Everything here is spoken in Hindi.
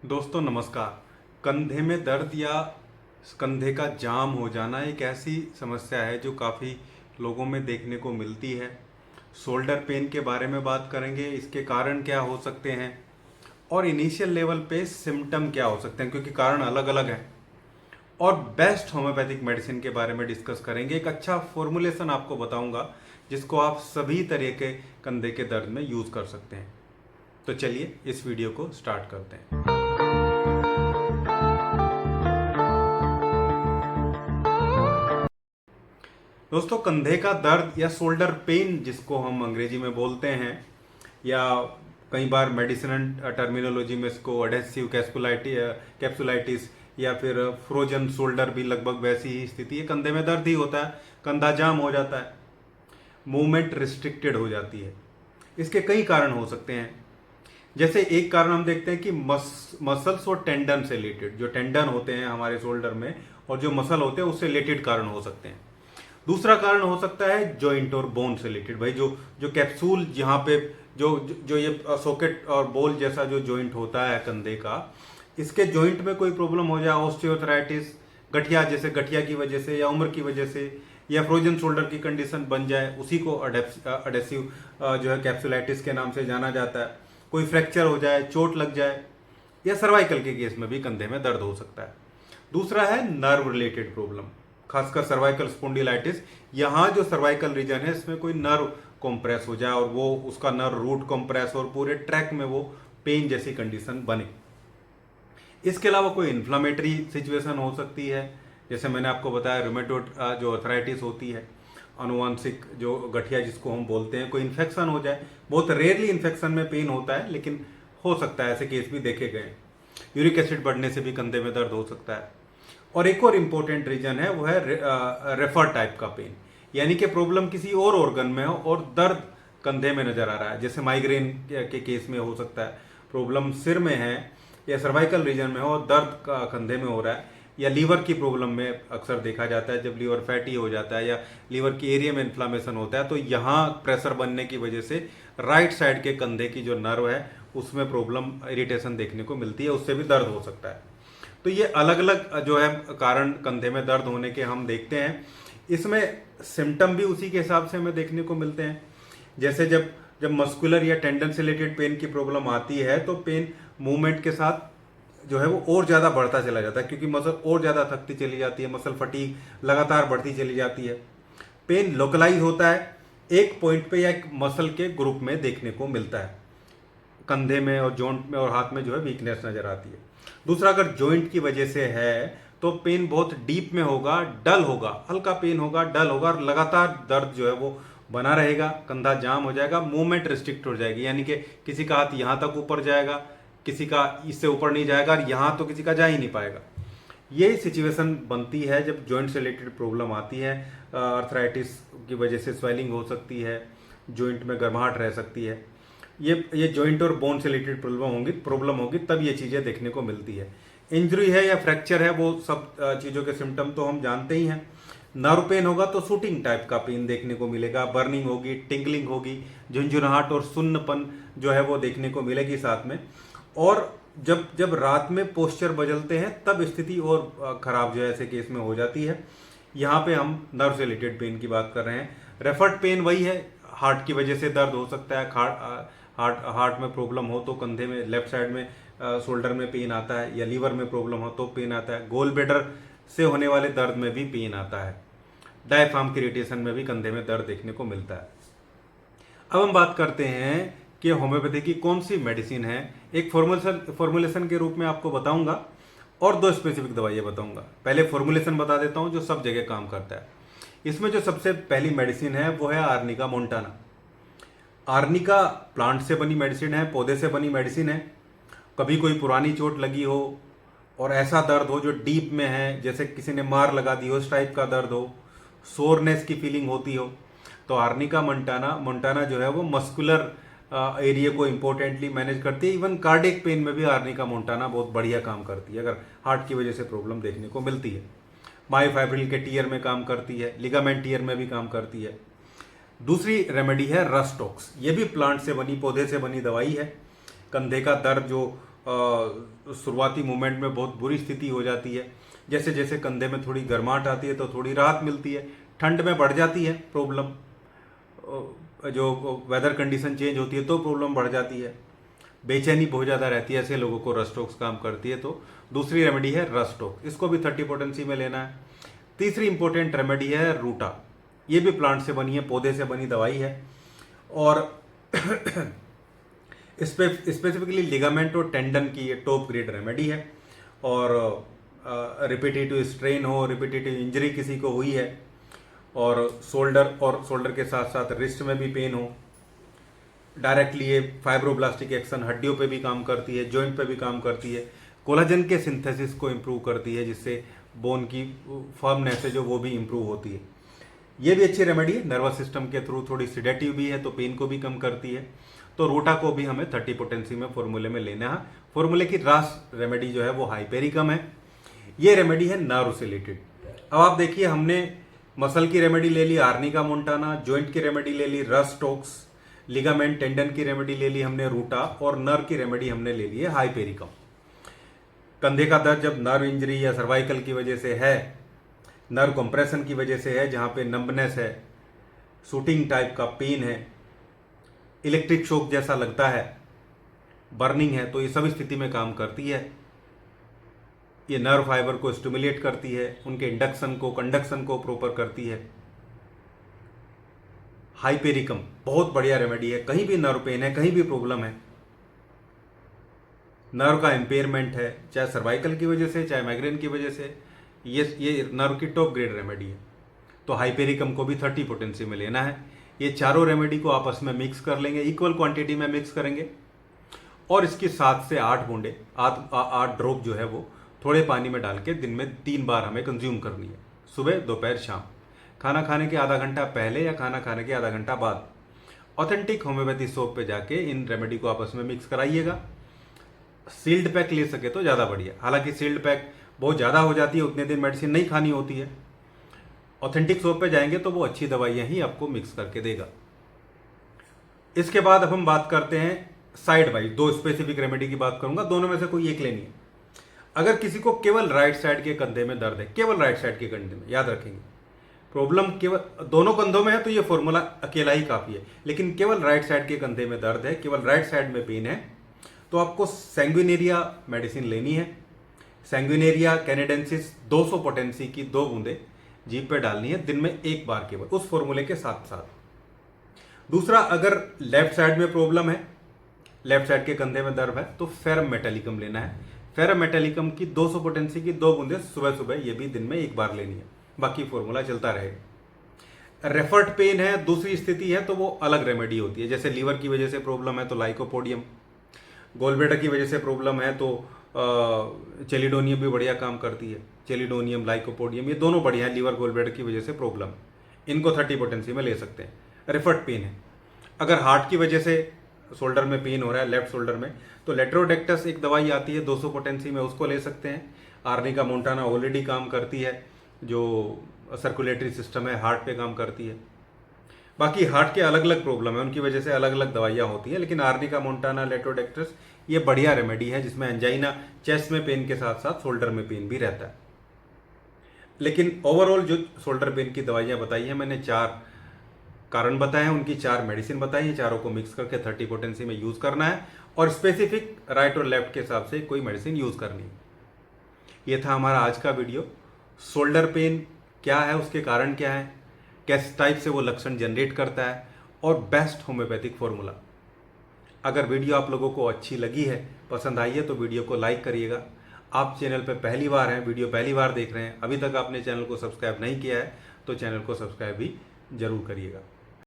दोस्तों नमस्कार। कंधे में दर्द या कंधे का जाम हो जाना एक ऐसी समस्या है जो काफ़ी लोगों में देखने को मिलती है। शोल्डर पेन के बारे में बात करेंगे, इसके कारण क्या हो सकते हैं और इनिशियल लेवल पे सिम्टम क्या हो सकते हैं, क्योंकि कारण अलग अलग हैं। और बेस्ट होम्योपैथिक मेडिसिन के बारे में डिस्कस करेंगे। एक अच्छा फॉर्मुलेशन आपको बताऊंगा जिसको आप सभी तरह के कंधे के दर्द में यूज़ कर सकते हैं। तो चलिए इस वीडियो को स्टार्ट करते हैं। दोस्तों, कंधे का दर्द या शोल्डर पेन जिसको हम अंग्रेजी में बोलते हैं, या कई बार मेडिसिनल टर्मिनोलॉजी में इसको एडहेसिव कैप्सुलाइटिस या फिर फ्रोजन शोल्डर भी लगभग वैसी ही स्थिति है। कंधे में दर्द ही होता है, कंधा जाम हो जाता है, मूवमेंट रिस्ट्रिक्टेड हो जाती है। इसके कई कारण हो सकते हैं। जैसे एक कारण हम देखते हैं कि मसल्स और टेंडन से रिलेटेड, जो टेंडन होते हैं हमारे शोल्डर में और जो मसल होते हैं उससे रिलेटेड कारण हो सकते हैं। दूसरा कारण हो सकता है जॉइंट और बोन से रिलेटेड। भाई जो जो कैप्सूल जहाँ पे जो ये सॉकेट और बोल जैसा जो जॉइंट होता है कंधे का, इसके जॉइंट में कोई प्रॉब्लम हो जाए, ऑस्टियोआर्थराइटिस, गठिया जैसे गठिया की वजह से या उम्र की वजह से, या फ्रोजन शोल्डर की कंडीशन बन जाए, उसी को अडेसिव जो है कैप्सुलाइटिस के नाम से जाना जाता है। कोई फ्रैक्चर हो जाए, चोट लग जाए, या सर्वाइकल के केस में भी कंधे में दर्द हो सकता है। दूसरा है नर्व रिलेटेड प्रॉब्लम, खासकर सर्वाइकल स्पोंडिलाइटिस। यहाँ जो सर्वाइकल रीजन है इसमें कोई नर्व कॉम्प्रेस हो जाए और वो उसका नर्व रूट कॉम्प्रेस और पूरे ट्रैक में वो पेन जैसी कंडीशन बने। इसके अलावा कोई इन्फ्लामेटरी सिचुएशन हो सकती है, जैसे मैंने आपको बताया रूमेटोड जो अर्थराइटिस होती है, अनुवांशिक जो गठिया जिसको हम बोलते हैं, कोई इन्फेक्शन हो जाए। बहुत रेयरली इन्फेक्शन में पेन होता है, लेकिन हो सकता है, ऐसे केस भी देखे गए। यूरिक एसिड बढ़ने से भी कंधे में दर्द हो सकता है। और एक और इम्पोर्टेंट रीजन है, वो है रेफर टाइप का पेन, यानी कि प्रॉब्लम किसी और ऑर्गन में हो और दर्द कंधे में नजर आ रहा है। जैसे माइग्रेन के केस में हो सकता है, प्रॉब्लम सिर में है या सर्वाइकल रीजन में हो और दर्द का कंधे में हो रहा है। या लीवर की प्रॉब्लम में अक्सर देखा जाता है, जब लीवर फैटी हो जाता है या लीवर की एरिया में इन्फ्लामेशन होता है, तो यहाँ प्रेशर बनने की वजह से राइट साइड के कंधे की जो नर्व है उसमें प्रॉब्लम, इरिटेशन देखने को मिलती है, उससे भी दर्द हो सकता है। तो ये अलग अलग जो है कारण कंधे में दर्द होने के हम देखते हैं। इसमें सिम्टम भी उसी के हिसाब से हमें देखने को मिलते हैं। जैसे जब जब मस्कुलर या टेंडन से रिलेटेड पेन की प्रॉब्लम आती है तो पेन मूवमेंट के साथ जो है वो और ज़्यादा बढ़ता चला जाता है, क्योंकि मसल और ज़्यादा थकती चली जाती है, मसल फटीग लगातार बढ़ती चली जाती है। पेन लोकलाइज होता है, एक पॉइंट पे या एक मसल के ग्रुप में देखने को मिलता है। कंधे में और जॉइंट में और हाथ में जो है वीकनेस नजर आती है। दूसरा, अगर जॉइंट की वजह से है तो पेन बहुत डीप में होगा, डल होगा, हल्का पेन होगा, डल होगा और लगातार दर्द जो है वो बना रहेगा, कंधा जाम हो जाएगा, मूवमेंट रिस्ट्रिक्ट हो जाएगी, यानी कि किसी का हाथ यहाँ तक ऊपर जाएगा, किसी का इससे ऊपर नहीं जाएगा और यहाँ तो किसी का जा ही नहीं पाएगा। ये सिचुएशन बनती है जब जॉइंट से रिलेटेड प्रॉब्लम आती है। अर्थराइटिस की वजह से स्वेलिंग हो सकती है, जॉइंट में गर्माहट रह सकती है। ये जॉइंट और बोन से रिलेटेड प्रॉब्लम होगी तब ये चीज़ें देखने को मिलती है। इंजरी है या फ्रैक्चर है, वो सब चीज़ों के सिम्टम तो हम जानते ही हैं। नर्व पेन होगा तो शूटिंग टाइप का पेन देखने को मिलेगा, बर्निंग होगी, टिंगलिंग होगी, झुंझुनाहट और सुन्नपन जो है वो देखने को मिलेगी साथ में। और जब जब रात में पोस्चर बदलते हैं तब स्थिति और खराब जो है ऐसे केस में हो जाती है। यहाँ पे हम नर्व से रिलेटेड पेन की बात कर रहे हैं। रेफर्ड पेन वही है, हार्ट की वजह से दर्द हो सकता है। हार्ट में प्रॉब्लम हो तो कंधे में लेफ्ट साइड में शोल्डर में पेन आता है, या लीवर में प्रॉब्लम हो तो पेन आता है। गोल ब्लैडर से होने वाले दर्द में भी पेन आता है। डायफ्राम की इरिटेशन में भी कंधे में दर्द देखने को मिलता है। अब हम बात करते हैं कि होम्योपैथी की कौन सी मेडिसिन है। एक फॉर्मुलेशन के रूप में आपको बताऊंगा और दो स्पेसिफिक दवाइयाँ बताऊंगा। पहले फॉर्मुलेशन बता देता हूं जो सब जगह काम करता है। इसमें जो सबसे पहली मेडिसिन है वो है आर्निका मोंटाना। आर्निका प्लांट से बनी मेडिसिन है, पौधे से बनी मेडिसिन है। कभी कोई पुरानी चोट लगी हो और ऐसा दर्द हो जो डीप में है, जैसे किसी ने मार लगा दी हो, इस टाइप का दर्द हो, सोरनेस की फीलिंग होती हो, तो आर्निका मोंटाना जो है वो मस्कुलर एरिया को इंपॉर्टेंटली मैनेज करती है। इवन कार्डियक पेन में भी आर्निका मोंटाना बहुत बढ़िया काम करती है, अगर हार्ट की वजह से प्रॉब्लम देखने को मिलती है। मायोफाइब्रिल के टीयर में काम करती है, लिगामेंट टीयर में भी काम करती है। दूसरी रेमेडी है रस्टॉक्स। ये भी प्लांट से बनी, पौधे से बनी दवाई है। कंधे का दर्द जो शुरुआती मोमेंट में बहुत बुरी स्थिति हो जाती है। जैसे जैसे कंधे में थोड़ी गर्माहट आती है तो थोड़ी राहत मिलती है। ठंड में बढ़ जाती है प्रॉब्लम, जो वेदर कंडीशन चेंज होती है तो प्रॉब्लम बढ़ जाती है। बेचैनी बहुत ज़्यादा रहती है, ऐसे लोगों को रस्टॉक्स काम करती है। तो दूसरी रेमेडी है रस्टॉक्स, इसको भी 30 पोटेंसी में लेना है। तीसरी इंपॉर्टेंट रेमेडी है रूटा, ये भी प्लांट से बनी है, पौधे से बनी दवाई है और स्पेसिफिकली लिगामेंट और टेंडन की ये टॉप ग्रेड रेमेडी है। और रिपीटेटिव स्ट्रेन हो, रिपीटेटिव इंजरी किसी को हुई है और शोल्डर के साथ साथ रिस्ट में भी पेन हो, डायरेक्टली ये फाइब्रोब्लास्टिक एक्शन हड्डियों पे भी काम करती है, जॉइंट पे भी काम करती है, कोलाजन के सिंथेसिस को इम्प्रूव करती है, जिससे बोन की फर्मनेस है जो वो भी इम्प्रूव होती है। ये भी अच्छी रेमेडी है, नर्वस सिस्टम के थ्रू थोड़ी सिडेटिव भी है तो पेन को भी कम करती है। तो रूटा को भी हमें 30 पोटेंसी में फॉर्मूले में लेना है। फॉर्मूले की लास्ट रेमेडी जो है वो हाइपेरिकम है, ये रेमेडी है नर्व से रिलेटेड। अब आप देखिए, हमने मसल की रेमेडी ले ली आर्निका मोंटाना, जॉइंट की रेमेडी ले ली रस्टॉक्स, लिगामेंट टेंडन की रेमेडी ले ली हमने रूटा और नर्व की रेमेडी हमने ले ली है हाइपेरिकम। कंधे का दर्द जब नर्व इंजरी या सर्वाइकल की वजह से है, नर्व कंप्रेशन की वजह से है, जहां पे नंबनेस है, शूटिंग टाइप का पेन है, इलेक्ट्रिक शॉक जैसा लगता है, बर्निंग है, तो ये सब स्थिति में काम करती है। ये नर्व फाइबर को स्टिमुलेट करती है, उनके इंडक्शन को कंडक्शन को प्रॉपर करती है। हाइपेरिकम बहुत बढ़िया रेमेडी है, कहीं भी नर्व पेन है, कहीं भी प्रॉब्लम है, नर्व का इम्पेयरमेंट है, चाहे सर्वाइकल की वजह से चाहे माइग्रेन की वजह से, ये नर्व की टॉप ग्रेड रेमेडी है। तो हाइपेरिकम को भी 30 पोटेंसी में लेना है। ये चारों रेमेडी को आपस में मिक्स कर लेंगे, इक्वल क्वांटिटी में मिक्स करेंगे और इसकी 7 से 8 बूंदे 8 ड्रॉप जो है वो थोड़े पानी में डाल के दिन में 3 बार हमें कंज्यूम करनी है, सुबह दोपहर शाम, खाना खाने के आधा घंटा पहले या खाना खाने के आधा घंटा बाद। ऑथेंटिक होम्योपैथी शॉप पे जाके इन रेमेडी को आपस में मिक्स कराइएगा। सील्ड पैक ले सके तो ज़्यादा बढ़िया, हालांकि सील्ड पैक बहुत ज़्यादा हो जाती है, उतने दिन मेडिसिन नहीं खानी होती है। ऑथेंटिक शॉप पे जाएंगे तो वो अच्छी दवाइयाँ ही आपको मिक्स करके देगा। इसके बाद अब हम बात करते हैं साइड वाइज, 2 स्पेसिफिक रेमेडी की बात करूंगा, दोनों में से कोई एक लेनी है। अगर किसी को केवल राइट साइड के कंधे में दर्द है, केवल राइट साइड के कंधे में, याद रखेंगे प्रॉब्लम केवल दोनों कंधों में है तो ये फॉर्मूला अकेला ही काफ़ी है, लेकिन केवल राइट साइड के कंधे में दर्द है, केवल राइट साइड में पेन है, तो आपको सैंग्विनेरिया मेडिसिन लेनी है। सैंग्विनेरिया कैनेडेंसिस 200 पोटेंसी की 2 बूंदे जीभ पे डालनी है दिन में 1 बार केवल, उस फॉर्मूले के साथ साथ। दूसरा, अगर लेफ्ट साइड में प्रॉब्लम है, लेफ्ट साइड के कंधे में दर्द है, तो फेरम मेटालिकम लेना है। फेरम मेटालिकम की 200 पोटेंसी की 2 बूंदे सुबह सुबह, ये भी दिन में 1 बार लेनी है, बाकी फॉर्मूला चलता रहेगा। रेफर्ड पेन है, दूसरी स्थिति है, तो वो अलग रेमेडी होती है। जैसे लीवर की वजह से प्रॉब्लम है तो लाइकोपोडियम, गोलब्लैडर की वजह से प्रॉब्लम है तो चेलिडोनियम भी बढ़िया काम करती है। चेलिडोनियम, लाइकोपोडियम, ये दोनों बढ़िया है लीवर गोलब्लैडर की वजह से प्रॉब्लम, इनको 30 पोटेंसी में ले सकते हैं। रेफर्ड पेन है, अगर हार्ट की वजह से शोल्डर में पेन हो रहा है, लेफ्ट शोल्डर में, तो लेट्रोडेक्टस एक दवाई आती है 200 पोटेंसी में, उसको ले सकते हैं। आर्निका मोंटाना ऑलरेडी काम करती है, जो सर्कुलेटरी सिस्टम है, हार्ट पे काम करती है। बाकी हार्ट के अलग अलग प्रॉब्लम है, उनकी वजह से अलग अलग दवाइयाँ होती हैं, लेकिन आर्निका मोंटाना, लेट्रोडेक्टस ये बढ़िया रेमेडी है, जिसमें एंजाइना, चेस्ट में पेन के साथ साथ शोल्डर में पेन भी रहता है। लेकिन ओवरऑल जो शोल्डर पेन की दवाइयाँ बताई हैं मैंने, 4 कारण बताए हैं, उनकी 4 मेडिसिन बताई है, चारों को मिक्स करके 30 पोटेंसी में यूज़ करना है और स्पेसिफिक राइट और लेफ्ट के हिसाब से कोई मेडिसिन यूज़ करनी है। ये था हमारा आज का वीडियो। शोल्डर पेन क्या है, उसके कारण क्या है, किस टाइप से वो लक्षण जनरेट करता है और बेस्ट होम्योपैथिक फॉर्मूला। अगर वीडियो आप लोगों को अच्छी लगी है, पसंद आई है, तो वीडियो को लाइक करिएगा। आप चैनल पर पहली बार हैं, वीडियो पहली बार देख रहे हैं, अभी तक आपने चैनल को सब्सक्राइब नहीं किया है, तो चैनल को सब्सक्राइब भी जरूर करिएगा।